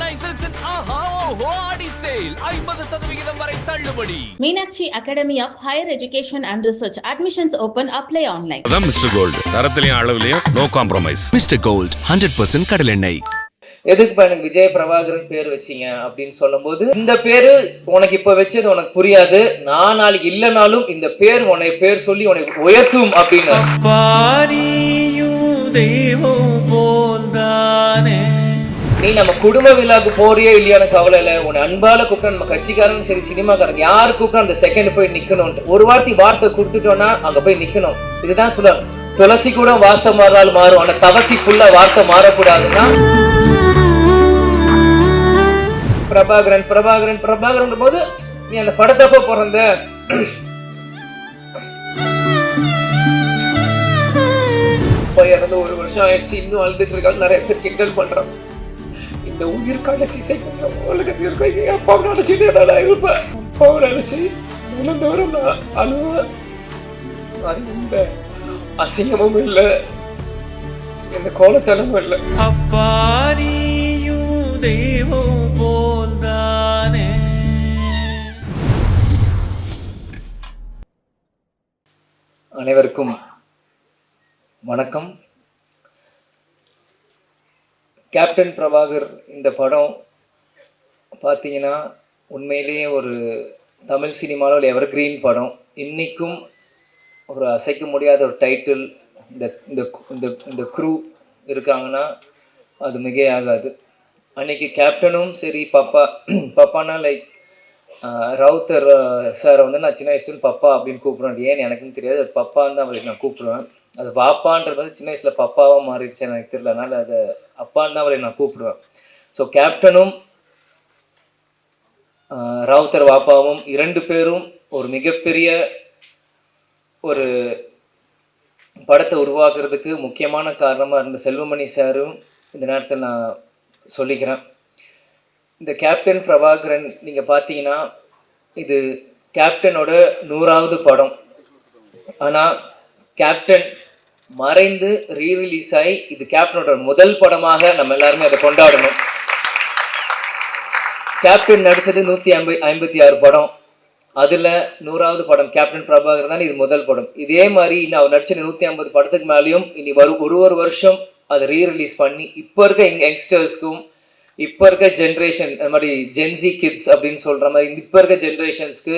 Chennai Silks and Aha Oho Adi Sale 50% வரை தள்ளுபடி. Meenakshi Academy of Higher Education and Research. Admissions open. Apply online. அதான் Mister Gold. தரத்திலையும் அளவுலையும் no compromise. Mister Gold 100% கடல் எண்ணெய். எதுக்கு எனக்கு விஜய பிரபாகரன் பேர் வச்சிங்க அப்படின்னு சொல்லும்போது, இந்த பேரு உனக்கு இப்ப வச்சது உனக்கு புரியாது, நான் நாளைக்கு இல்லைனாலும் இந்த பேர் உன்னை பேர் சொல்லி உனக்கு உயர்த்தும் அப்படின்னு. நீ நம்ம குடும்ப விழாக்கு போறியே இல்லையான கவலை இல்லை, உன்னை அன்பால கூப்பிட்டா நம்ம கட்சிக்காரன் சரி சினிமாக்காரன் யாரு கூப்பிட்டா அந்த செகண்ட் போய் நிக்கணும். ஒரு வார்த்தை கொடுத்துட்டோம்னா அங்க போய் நிக்கணும். இதுதான் சொல்லுவாங்க, துளசி கூட வாசம் மாறால் மாறும், ஆனா தவசி ஃபுல்லா வார்த்தை மாறக்கூடாதுன்னா. பிரபாகரன் பிரபாகரன் பிரபாகரன் போது நீ அந்த படத்தப்ப பிறந்த இறந்து 1 வருஷம் ஆயிடுச்சு, இன்னும் அழுதுட்டு இருக்காங்க. நிறைய பேர் கிண்டல் பண்றான். இந்த உயிர் கடைசி அப்பாவை நினைச்சுட்டே நான் இருப்பேன். அப்பாவை நினைச்சு நிலந்தோறும் நான் அழுவேன். அது இந்த அசிங்கமும் இல்லை, இந்த கோலத்தனமும் இல்லை. அப்பா தெய்வம் போல்தானே. அனைவருக்கும் வணக்கம். கேப்டன் பிரபாகர் இந்த படம் பார்த்தீங்கன்னா உண்மையிலேயே ஒரு தமிழ் சினிமாவில் எவர்கிரீன் படம். இன்னைக்கும் ஒரு அசைக்க முடியாத ஒரு டைட்டில். இந்த க்ரூ இருக்காங்கன்னா அது மிகையாகாது. அன்னைக்கு கேப்டனும் சரி, பப்பானா லைக் ரவுத்தர் சாரை வந்து நான் சின்ன வயசுலேருந்து பப்பா அப்படின்னு கூப்பிடுவேன். ஏன்னு எனக்குன்னு தெரியாது, அது பப்பான்னு தான் அவருக்கு நான் கூப்பிடுவேன். அது பாப்பான்றது வந்து சின்ன வயசில் பப்பாவாக மாறிடுச்சு எனக்கு தெரியல, அதனால் அதை அப்பான்னு தான் அவரை நான் கூப்பிடுவேன். ஸோ கேப்டனும் ரவுத்தர் பாப்பாவும் 2 பேரும் ஒரு மிகப்பெரிய ஒரு படத்தை உருவாக்குறதுக்கு முக்கியமான காரணமாக இருந்த செல்வமணி சாரும் இந்த நேரத்தில் நான் சொல்லிக்கிறேன். இந்த கேப்டன் பிரபாகரன் நீங்கள் பார்த்தீங்கன்னா இது கேப்டனோட 100வது படம். ஆனால் கேப்டன் மறைந்து ரீரிலீஸ் ஆகி இது கேப்டனோட முதல் படமாக நம்ம எல்லாருமே அதை கொண்டாடணும். கேப்டன் நடித்தது 156 படம், அதில் 100வது படம் கேப்டன் பிரபாகரன் தான் இது முதல் படம். இதே மாதிரி இன்னும் அவர் நடிச்ச 150 படத்துக்கு மேலேயும் இனி ஒரு வருஷம் அதை ரீரிலீஸ் பண்ணி இப்போ இருக்க யங்ஸ்டர்ஸ்க்கும் இப்போ இருக்க ஜென்ரேஷன் அது மாதிரி ஜென்சி கிட்ஸ் அப்படின்னு சொல்கிற மாதிரி இப்போ இருக்க ஜென்ரேஷன்ஸ்க்கு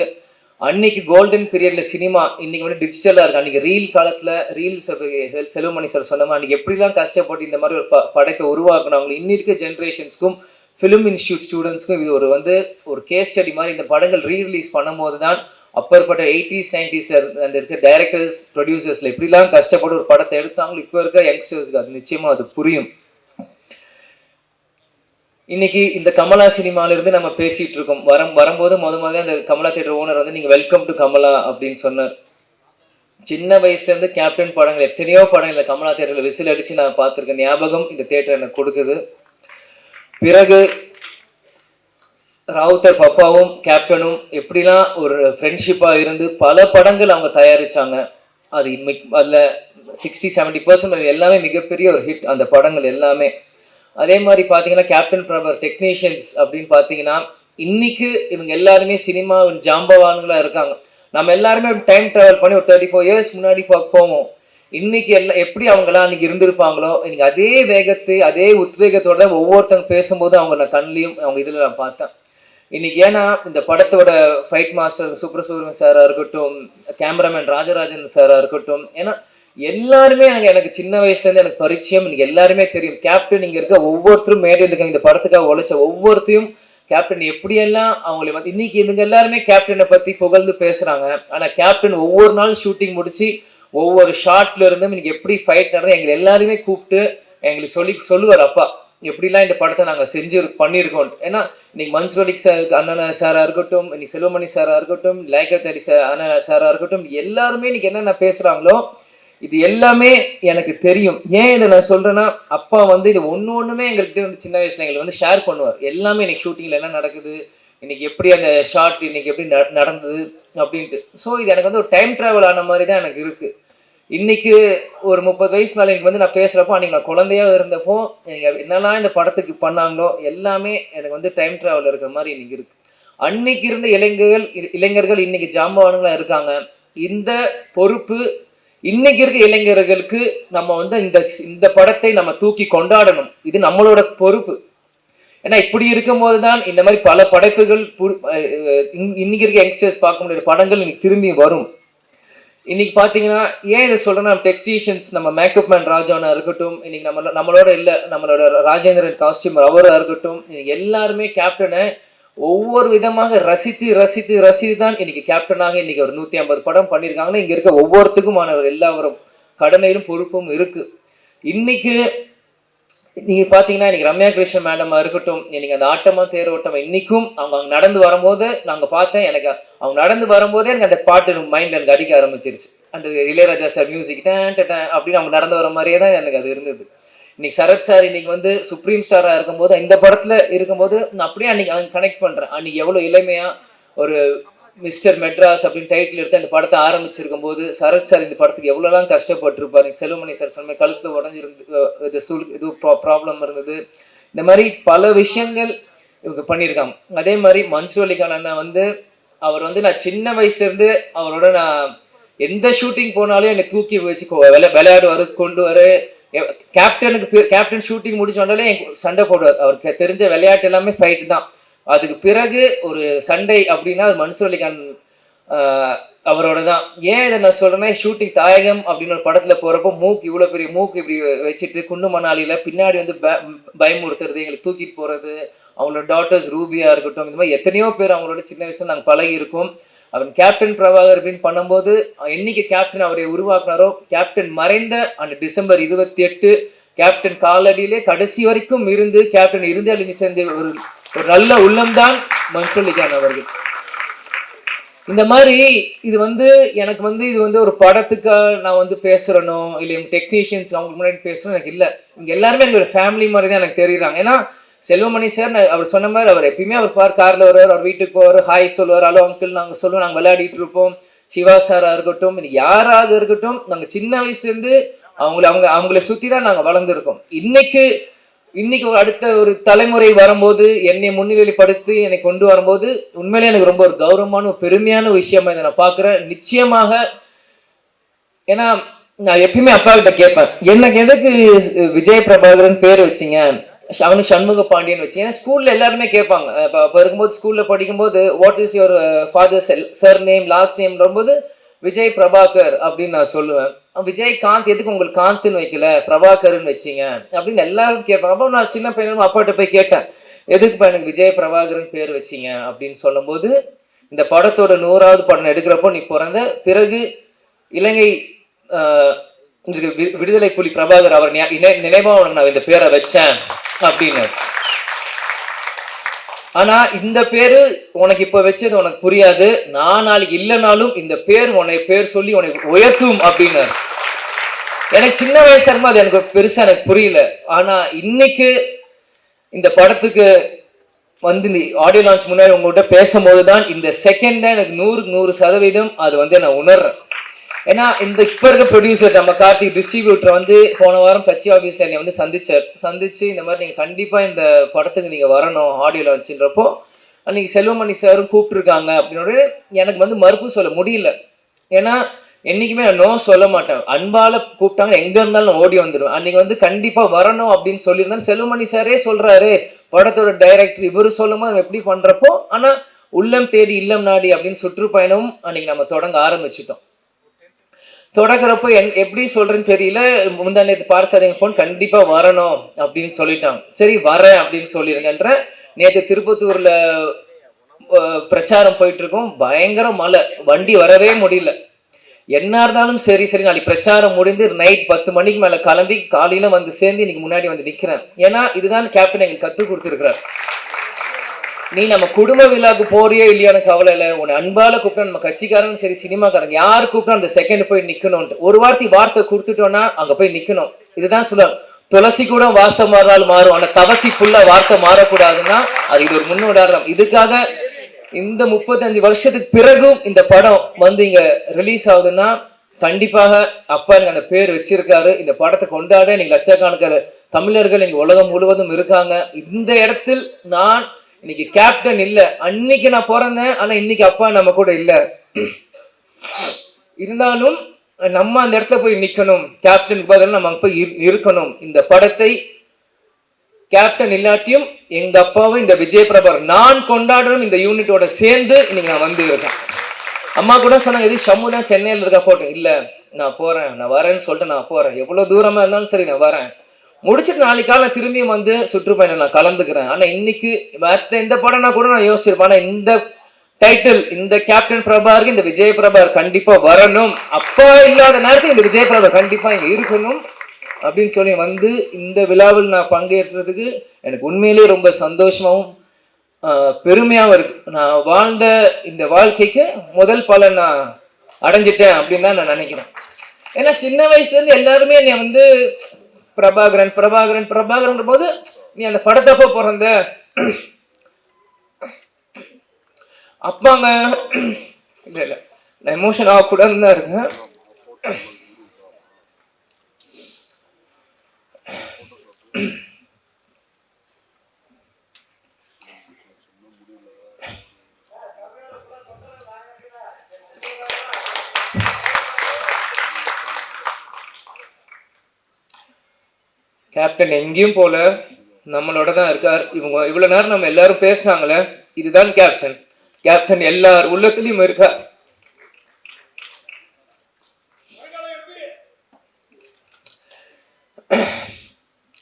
அன்னைக்கு கோல்டன் பீரியட்ல சினிமா இன்னைக்கு வந்து டிஜிட்டலாக இருக்குது. அன்றைக்கி ரீல் காலத்தில் ரீல்ஸ் செல்வமணி சார் சொன்ன மாதிரி அன்றைக்கி எப்படிலாம் கஷ்டப்பட்டு இந்த மாதிரி ஒரு படைப்பை உருவாக்குனாங்களோ இன்னி இருக்க ஜென்ரேஷன்ஸ்க்கும் ஃபிலிம் இன்ஸ்டியூட் ஸ்டூடெண்ட்ஸ்க்கும் இது ஒரு கேஸ் ஸ்டடி மாதிரி இந்த படங்கள் ரீரிலீஸ் பண்ணும்போது தான் அப்பற்பட்ட 80s 90s அந்த இருக்க டைரக்டர்ஸ் ப்ரொடியூசர்ஸில் எப்படிலாம் கஷ்டப்பட்டு ஒரு படத்தை எடுத்தாங்களோ இப்போ இருக்க யங்ஸ்டர்ஸ்க்கு அது நிச்சயமாக அது புரியும். இன்னைக்கு இந்த கமலா சினிமாவிலிருந்து நம்ம பேசிட்டு இருக்கோம். வரும்போது முதல்ல அந்த கமலா தியேட்டர் ஓனர் வந்து நீங்கள் வெல்கம் டு கமலா அப்படின்னு சொன்னார். சின்ன வயசுலேருந்து கேப்டன் படங்கள் எத்தனையோ படங்கள் கமலா தியேட்டரில் விசில் அடித்து நான் பார்த்துருக்கேன். ஞாபகம் இந்த தியேட்டர் எனக்கு கொடுக்குது. பிறகு ராவுத்தர் பப்பாவும் கேப்டனும் எப்படிலாம் ஒரு ஃப்ரெண்ட்ஷிப்பாக இருந்து பல படங்கள் அவங்க தயாரித்தாங்க. அதில் 60-70% அது எல்லாமே மிகப்பெரிய ஒரு ஹிட் அந்த படங்கள் எல்லாமே. அதே மாதிரி பார்த்தீங்கன்னா கேப்டன் பிரபாகர் டெக்னீஷியன்ஸ் அப்படின்னு பார்த்தீங்கன்னா இன்னைக்கு இவங்க எல்லாருமே சினிமா ஜாம்பவான்களாக இருக்காங்க. நம்ம எல்லாருமே டைம் ட்ராவல் பண்ணி ஒரு 34 இயர்ஸ் முன்னாடி போவோம். இன்னைக்கு எப்படி அவங்களாம் அன்னைக்கு இருந்திருப்பாங்களோ இன்னைக்கு அதே வேகத்தை அதே உத்வேகத்தோட தான் ஒவ்வொருத்தவங்க பேசும்போது அவங்க நான் கண்ணிலையும் அவங்க இதில் நான் பார்த்தேன் இன்னைக்கு. ஏன்னா இந்த படத்தோட ஃபைட் மாஸ்டர் சுப்ரசூரியன் சாராக இருக்கட்டும், கேமராமேன் ராஜராஜன் சாராக இருக்கட்டும், ஏன்னா எல்லாருமே எனக்கு சின்ன வயசுலேருந்து எனக்கு பரிச்சயம். இன்னைக்கு எல்லாருமே தெரியும். கேப்டன் இங்கே இருக்க ஒவ்வொருத்தரும் மேடையில் இருக்காங்க. இந்த படத்துக்காக உழைச்ச ஒவ்வொருத்தையும் கேப்டன் எப்படியெல்லாம் அவங்களை வந்து இன்னைக்கு இவங்க எல்லாருமே கேப்டனை பற்றி புகழ்ந்து பேசுகிறாங்க. ஆனால் கேப்டன் ஒவ்வொரு நாள் ஷூட்டிங் முடிச்சு ஒவ்வொரு ஷார்ட்ல இருந்தும் இன்னைக்கு எப்படி ஃபைட் நடந்தது எங்களை எல்லாருமே கூப்பிட்டு எங்களுக்கு சொல்லுவார், அப்பா எப்படிலாம் இந்த படத்தை நாங்கள் பண்ணியிருக்கோம். ஏன்னா இன்னைக்கு மன்சூர் சார் அண்ணன் சாராக இருக்கட்டும், இன்னைக்கு செல்வமணி சாராக இருக்கட்டும், லைகத் அலி அண்ணன் சாராக இருக்கட்டும், எல்லாருமே இன்னைக்கு என்னென்ன பேசுகிறாங்களோ இது எல்லாமே எனக்கு தெரியும். ஏன் இதை நான் சொல்கிறேன்னா அப்பா வந்து இது ஒன்றுமே எங்கள்கிட்ட வந்து சின்ன வயசுல எங்களுக்கு வந்து ஷேர் பண்ணுவார். எல்லாமே இன்னைக்கு ஷூட்டிங்கில் என்ன நடக்குது, இன்னைக்கு எப்படி அந்த ஷார்ட் இன்னைக்கு எப்படி நடந்தது அப்படின்ட்டு. ஸோ இது எனக்கு வந்து ஒரு டைம் ட்ராவல் ஆன மாதிரி தான் எனக்கு இருக்குது. இன்னைக்கு ஒரு 30 வயசு மேலே எனக்கு வந்து நான் பேசுகிறப்போ அன்றைக்கி நான் குழந்தையா இருந்தப்போ எனக்கு என்னெல்லாம் இந்த படத்துக்கு பண்ணாங்களோ எல்லாமே எனக்கு வந்து டைம் ட்ராவல் இருக்கிற மாதிரி இன்னைக்கு இருக்குது. அன்னைக்கு இருந்த இளைஞர்கள் இன்னைக்கு ஜாம்பவான்களாக இருக்காங்க. இந்த பொறுப்பு இன்னைக்கு இருக்க இளைஞர்களுக்கு நம்ம வந்து இந்த படத்தை நம்ம தூக்கி கொண்டாடணும். இது நம்மளோட பொறுப்பு. ஏன்னா இப்படி இருக்கும்போது தான் இந்த மாதிரி பல படைப்புகள் இன்னைக்கு இருக்க யங்ஸ்டர்ஸ் பார்க்க முடியாத படங்கள் இன்னைக்கு திரும்பி வரும். இன்னைக்கு பார்த்தீங்கன்னா ஏன் இதை சொல்றேன்னா, டெக்னீஷியன்ஸ் நம்ம மேக்கப் மேன் ராஜானா இருக்கட்டும், இன்னைக்கு நம்மளோட இல்லை நம்மளோட ராஜேந்திரன் காஸ்டியூமர் அவராக இருக்கட்டும், எல்லாருமே கேப்டனை ஒவ்வொரு விதமாக ரசித்து தான் இன்னைக்கு கேப்டனாக இன்னைக்கு ஒரு 150 படம் பண்ணியிருக்காங்கன்னா இங்க இருக்க ஒவ்வொருத்துக்குமான எல்லாரும் கடமையிலும் பொறுப்பும் இருக்கு. இன்னைக்கு நீங்க பாத்தீங்கன்னா இன்னைக்கு ரம்யா கிருஷ்ணன் மேடமா இருக்கட்டும், இன்னைக்கு அந்த ஆட்டமா தேரோட்டம் இன்னைக்கும் அவங்க நடந்து வரும்போது நாங்க பார்த்தேன், எனக்கு அவங்க நடந்து வரும்போதே எனக்கு அந்த பாட்டு மைண்ட்ல எனக்கு அடிக்க ஆரம்பிச்சிருச்சு. அந்த இளையராஜா சார் மியூசிக் அப்படின்னு அவங்க நடந்து வர மாதிரியே தான் எனக்கு அது இருந்தது. இன்னைக்கு சரத் சார் இன்னைக்கு வந்து சுப்ரீம் ஸ்டாரா இருக்கும்போது இந்த படத்துல இருக்கும்போது நான் அப்படியே அன்னைக்கு கனெக்ட் பண்றேன். அன்னைக்கு எவ்வளவு இளமையா ஒரு மிஸ்டர் மெட்ராஸ் அப்படின்னு டைட்டில் எடுத்து அந்த படத்தை ஆரம்பிச்சிருக்கும் போது சரத் சார் இந்த படத்துக்கு எவ்வளோலாம் கஷ்டப்பட்டிருப்பாரு. செல்வமணி சார் சொன்ன கழுத்து உடஞ்சிருந்து இது ப்ராப்ளம் இருந்தது. இந்த மாதிரி பல விஷயங்கள் இவங்க பண்ணியிருக்காங்க. அதே மாதிரி மன்சூர் அலிகான் அண்ணா வந்து அவர் வந்து நான் சின்ன வயசுல இருந்து அவரோட நான் எந்த ஷூட்டிங் போனாலும் என்னை தூக்கி வச்சு விளையாடுவாரு, கொண்டு வர கேப்டன் ஷூட்டிங் முடிச்சு வந்தாலே சண்டை போடுவார். அவருக்கு தெரிஞ்ச விளையாட்டு எல்லாமே ஃபைட் தான். அதுக்கு பிறகு ஒரு சண்டை அப்படின்னா அது மன்சூர் அலிகான் அவரோட தான். ஏன் இதை நான் சொல்றேன்னா, ஷூட்டிங் தாயகம் அப்படின்னு ஒரு படத்துல போறப்போ இவ்வளவு பெரிய மூக்கு இப்படி வச்சுட்டு குண்டு மணாலியில பின்னாடி வந்து பயமுறுத்துறது, எங்களுக்கு தூக்கிட்டு போறது, அவங்களோட டாட்டர்ஸ் ரூபியா இருக்கட்டும், இந்த மாதிரி எத்தனையோ பேர் அவங்களோட சின்ன வயசுல நாங்கள் பழகி இருக்கோம். அவன் கேப்டன் பிரபாகர் அப்படின்னு பண்ணும்போது என்னைக்கு கேப்டன் அவரை உருவாக்குனாரோ, கேப்டன் மறைந்த அந்த டிசம்பர் 28 கேப்டன் காலடியிலே கடைசி வரைக்கும் இருந்து கேப்டன் இறுதியில் சேர்ந்த ஒரு நல்ல உள்ளம்தான் மன்சூர் அலிகான் அவர்கள். இந்த மாதிரி இது வந்து எனக்கு வந்து இது வந்து ஒரு படத்துக்காக நான் வந்து பேசுறனோ இல்லை டெக்னீஷியன்ஸ் அவங்களுக்கு முன்னாடி பேசணும் எனக்கு இல்லை. இங்க எல்லாருமே எனக்கு ஒரு ஃபேமிலி மாதிரி தான் எனக்கு தெரியுறாங்க. ஏன்னா செல்வமணி சார் அவர் சொன்ன மாதிரி அவர் எப்பயுமே அவர் கார்ல வருவார், அவர் வீட்டுக்கு போவார், ஹாய் சொல்லுவார், ஹலோ அங்கிள் நாங்கள் சொல்லுவோம், நாங்கள் விளையாடிட்டு இருப்போம். சிவா சாரா இருக்கட்டும், யாராக இருக்கட்டும், நாங்கள் சின்ன வயசுல இருந்து அவங்கள சுத்தி தான் நாங்கள் வளர்ந்துருக்கோம். இன்னைக்கு அடுத்த ஒரு தலைமுறை வரும்போது என்னை முன்னிலைப்படுத்தி என்னை கொண்டு வரும்போது உண்மையிலே எனக்கு ரொம்ப ஒரு கௌரவமான ஒரு பெருமையான விஷயமா இதை நான் பார்க்குறேன். நிச்சயமாக ஏன்னா நான் எப்பயுமே அப்பா கிட்ட கேட்பேன், எனக்கு எதுக்கு விஜய் பிரபாகரன் பேர் வச்சிங்க, அவனுக்கு சண்முக பாண்டியன் வச்சு. ஏன்னா ஸ்கூல்ல எல்லாருமே கேட்பாங்க. இப்போ இருக்கும்போது ஸ்கூல்ல படிக்கும்போது what is your father sir name last name போது விஜய் பிரபாகர் அப்படின்னு நான் சொல்லுவேன். விஜய் காந்த் எதுக்கு உங்களுக்கு காந்த்னு வைக்கல பிரபாகர்னு வச்சிங்க அப்படின்னு எல்லாரும் கேட்பாங்க. அப்போ நான் சின்ன பையனும் அப்பாட்ட போய் கேட்டேன், எதுக்கு எனக்கு விஜய் பிரபாகரன் பேர் வச்சிங்க அப்படின்னு சொல்லும் போது, இந்த படத்தோட 100வது படம் எடுக்கிறப்போ நீ பிறந்த பிறகு இலங்கை விடுதலை புலி பிரபாகர் அவர் நினைவா உனக்கு நான் இந்த பேரை வச்சேன் அப்படின்னு. ஆனா இந்த பேரு உனக்கு இப்ப வச்சது உனக்கு புரியாது, நான் நாளைக்கு இல்லைனாலும் இந்த பேர் உன்னை பேர் சொல்லி உனக்கு உயர்த்தும் அப்படின்னு. எனக்கு சின்ன வயசா இருக்கும்போது அது எனக்கு பெருசா எனக்கு புரியல. ஆனா இன்னைக்கு இந்த படத்துக்கு வந்து இந்த ஆடியோ லான்ச் முன்னாடி உங்கள்கிட்ட பேசும்போதுதான் இந்த செகண்ட் தான் எனக்கு 100% அது வந்து நான் உணர்றேன். ஏன்னா இந்த இப்ப இருக்க ப்ரொடியூசர் நம்ம கார்த்திக் டிஸ்ட்ரிபியூட்டர் வந்து போன வாரம் கட்சி ஆஃபீஸ்ல என்னை வந்து சந்திச்சு இந்த மாதிரி நீங்க கண்டிப்பா இந்த படத்துக்கு நீங்க வரணும் ஆடியோ லான்ச்ன்றப்போ அன்னைக்கு செல்வமணி சாரும் கூப்பிட்டுருக்காங்க அப்படின்னு எனக்கு வந்து மறுப்பு சொல்ல முடியல. ஏன்னா என்னைக்குமே நான் நோ சொல்ல மாட்டேன். அன்பால கூப்பிட்டாங்க எங்க இருந்தாலும் நான் ஓடி வந்துடுவேன். அன்னைக்கு வந்து கண்டிப்பா வரணும் அப்படின்னு சொல்லியிருந்தேன். செல்வமணி சாரே சொல்றாரு, படத்தோட டைரக்டர் இவரு சொல்லும் போது எப்படி பண்றப்போ, ஆனா உள்ளம் தேடி இல்லம் நாடி அப்படின்னு சுற்றுப்பயணம் அன்னைக்கு நம்ம தொடங்க ஆரம்பிச்சிட்டோம். தொடக்கிறப்போ எப்படி சொல்றேன்னு தெரியல. முந்தா நேற்று பார்த்தாதீங்க போன் கண்டிப்பா வரணும் அப்படின்னு சொல்லிட்டாங்க. சரி வரேன் அப்படின்னு சொல்லிருங்கன்ற. நேற்று திருப்பத்தூர்ல பிரச்சாரம் போயிட்டு இருக்கோம், பயங்கர மழை, வண்டி வரவே முடியல. என்ன இருந்தாலும் சரி நாளைக்கு பிரச்சாரம் முடிந்து நைட் 10 மணிக்கு மேல கிளம்பி காலையில வந்து சேர்ந்து இன்னைக்கு முன்னாடி வந்து நிக்கிறேன். ஏன்னா இதுதான் கேப்டன் எங்களுக்கு கத்து கொடுத்துருக்கிறார். நீ நம்ம குடும்ப விழாக்கு போறியோ இல்லையான்னு கவலை இல்லை, உன்னை அன்பால கூப்பிட்டா நம்ம கட்சிக்காரன் சரி சினிமாக்காரங்க யார் கூப்பிட்டா அந்த செகண்ட் போய் நிக்கணும்ட்டு ஒரு வார்த்தை கொடுத்துட்டோம்னா அங்க போய் நிக்கணும். இதுதான் சொல்லுவாங்க, துளசி கூட வாசம் மாறினாலும் மாறும், ஆனா தவசி ஃபுல்லா வார்த்தை மாறக்கூடாதுன்னா அது இது ஒரு முன்னுதாரணம். இதுக்காக இந்த 35 வருஷத்துக்கு பிறகும் இந்த படம் வந்து இங்க ரிலீஸ் ஆகுதுன்னா கண்டிப்பாக அப்பா எனக்கு அந்த பேர் வச்சிருக்காரு. இந்த படத்தை கொண்டாட நீங்க லட்சக்கணக்கான தமிழர்கள் இன்னைக்கு உலகம் முழுவதும் இருக்காங்க. இந்த இடத்தில் நான் இன்னைக்கு கேப்டன் இல்ல. அன்னைக்கு நான் பிறந்தேன், ஆனா இன்னைக்கு அப்பா நம்ம கூட இல்ல. இருந்தாலும் நம்ம அந்த இடத்துல போய் நிக்கணும். கேப்டனுக்கு பதில் நம்ம போய் இருக்கணும். இந்த படத்தை கேப்டன் இல்லாட்டியும் எங்க அப்பாவும் இந்த விஜய் பிரபார் நான் கொண்டாடணும் இந்த யூனிட்டோட சேர்ந்து இன்னைக்கு நான் வந்து இருக்கேன். அம்மா கூட சொன்னாங்க, எது ஷம்மு தான் சென்னையில் இருக்கா போட்டேன். இல்ல நான் போறேன், நான் வரேன்னு சொல்லிட்டு நான் போறேன். எவ்வளவு தூரமா இருந்தாலும் சரி நான் வரேன். முடிச்சுட்டு நாளைக்கு காலம் திரும்பியும் வந்து சுற்றுப்பயணம் நான் கலந்துக்கிறேன். ஆனா இன்னைக்கு மற்ற எந்த படம்னா கூட நான் யோசிச்சிருப்பேன். ஆனா இந்த டைட்டில், இந்த கேப்டன் பிரபாருக்கு இந்த விஜய் பிரபார் கண்டிப்பா வரணும். அப்பா இல்லாத நேரத்தில் இந்த விஜய் பிரபார் கண்டிப்பா இங்க இருக்கணும் அப்படின்னு சொல்லி வந்து இந்த விழாவில் நான் பங்கேற்றதுக்கு எனக்கு உண்மையிலேயே ரொம்ப சந்தோஷமாவும் பெருமையாவும் இருக்கு. நான் வாழ்ந்த இந்த வாழ்க்கைக்கு முதல் பலன் நான் அடைஞ்சிட்டேன் அப்படின்னு தான் நான் நினைக்கிறேன். ஏன்னா சின்ன வயசுல இருந்து எல்லாருமே என்னை வந்து பிரபாகரன் பிரபாகரன் பிரபாகரன் போது நீ அந்த படத்தப்ப பிறந்த அப்பாங்க இல்ல இல்ல நான் எமோஷன் ஆகக்கூடாதுன்னு தான் இருக்கேன். கேப்டன் எங்கேயும் போல, நம்மளோட தான் இருக்கார். இவங்க இவ்வளவு நேரம் நம்ம எல்லாரும் பேசினாங்களே, இதுதான் கேப்டன். கேப்டன் எல்லார் உள்ளத்திலையும் இருக்கார்.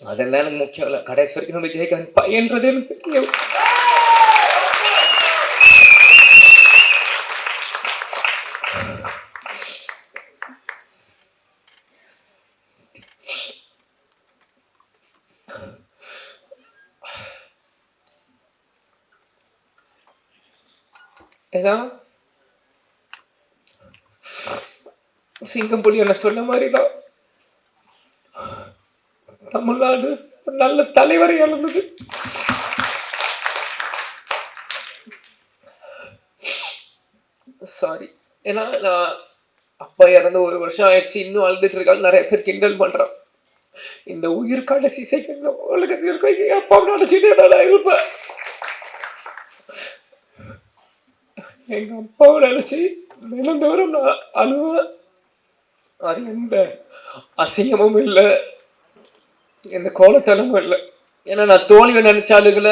அதெல்லாம் எனக்கு முக்கியம் இல்ல. கடைசி வரைக்கும் நம்ம விஜயகாந்த் பையன்றது எனக்கு முக்கியம். ஏன்னா சிங்கம் புலி என்ன சொன்ன மாதிரிதான் தமிழ்நாடு நல்ல தலைவரை இழந்தது. சாரி. ஏன்னா நான் அப்பா இறந்து 1 வருஷம் ஆயிடுச்சு, இன்னும் அழுதுட்டு இருக்காங்க. நிறைய பேர் கிண்டல் பண்றான். இந்த உயிர் கடைசி செகண்ட் உலகத்தில் இருக்க அப்பா நினைச்சுட்டே தான் இருப்பேன். எங்க அப்பாவை நினைச்சு நிலந்தோறும் நான் அழுவேன். அது எந்த அசிங்கமும் இல்லை, எந்த கோலத்தனமும் இல்லை. ஏன்னா நான் தோல்வியை நினைச்ச அழுகல,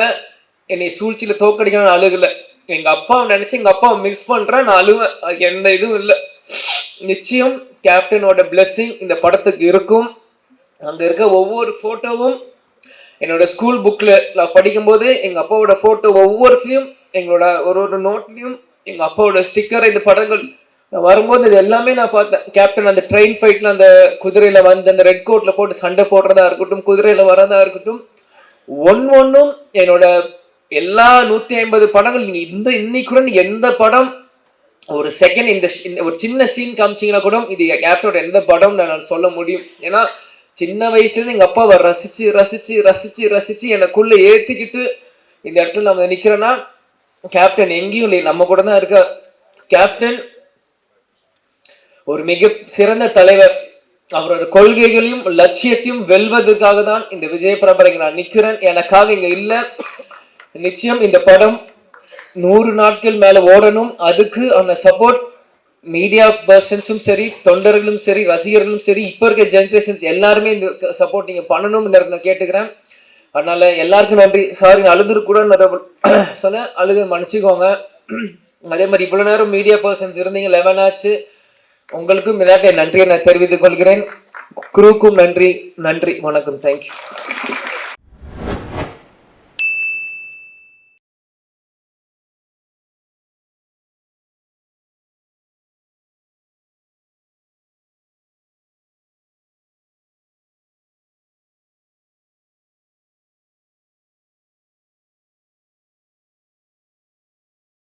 என்னை சூழ்ச்சியில தோக்கடிக்க அழுகல. எங்க அப்பாவை நினைச்சு எங்க அப்பாவை மிஸ் பண்றேன், நான் அழுவேன். அது எந்த இதுவும் இல்லை. நிச்சயம் கேப்டனோட பிளெஸிங் இந்த படத்துக்கு இருக்கும். அங்க இருக்க ஒவ்வொரு போட்டோவும் என்னோட ஸ்கூல் புக்ல நான் படிக்கும்போது எங்க அப்பாவோட போட்டோ ஒவ்வொருத்தையும் எங்களோட ஒரு நோட்லையும் எங்க அப்பாவோட ஸ்டிக்கர், இந்த படங்கள் நான் வரும்போது இது எல்லாமே நான் பார்த்தேன். கேப்டன் அந்த ட்ரெயின் ஃபைட்ல அந்த குதிரையில வந்து அந்த ரெட் கோட்ல போட்டு சண்டை போடுறதா இருக்கட்டும், குதிரையில வரதா இருக்கட்டும், ஒன்னும் என்னோட எல்லா 150 படங்கள் நீங்க இன்னைக்கு கூட நீங்க எந்த படம் ஒரு செகண்ட் இந்த ஒரு சின்ன சீன் காமிச்சிங்கன்னா கூட இது கேப்டனோட எந்த படம் நான் சொல்ல முடியும். ஏன்னா சின்ன வயசுல இருந்து எங்க அப்பாவை ரசிச்சு ரசிச்சு ரசிச்சு ரசிச்சு எனக்குள்ள ஏத்திக்கிட்டு இந்த இடத்துல நம்ம நிக்கிறோன்னா கேப்டன் எங்கேயும் இல்லை, நம்ம கூட தான் இருக்க. கேப்டன் ஒரு மிக சிறந்த தலைவர். அவரோட கொள்கைகளையும் லட்சியத்தையும் வெல்வதற்காக தான் இந்த விஜய் பிரபாகர் நான் நிக்கிறேன். எனக்காக இங்க இல்ல. நிச்சயம் இந்த படம் 100 நாட்கள் மேல ஓடணும். அதுக்கு அந்த சப்போர்ட் மீடியா பர்சன்ஸும் சரி, தொண்டர்களும் சரி, ரசிகர்களும் சரி, இப்ப இருக்க ஜெனரேஷன்ஸ் எல்லாருமே இந்த சப்போர்ட் நீங்க பண்ணணும் நான் கேட்டுக்கிறேன். அதனால எல்லாருக்கும் நன்றி. சாரி அழுதுரு கூட சொன்ன அழுது மன்னிச்சுக்கோங்க. அதே மாதிரி இவ்வளவு நேரம் மீடியா பர்சன்ஸ் இருந்தீங்க, 11 ஆச்சு. உங்களுக்கும் நன்றியை நான் தெரிவித்துக் கொள்கிறேன். குரூக்கும் நன்றி. நன்றி, வணக்கம், தேங்க்யூ.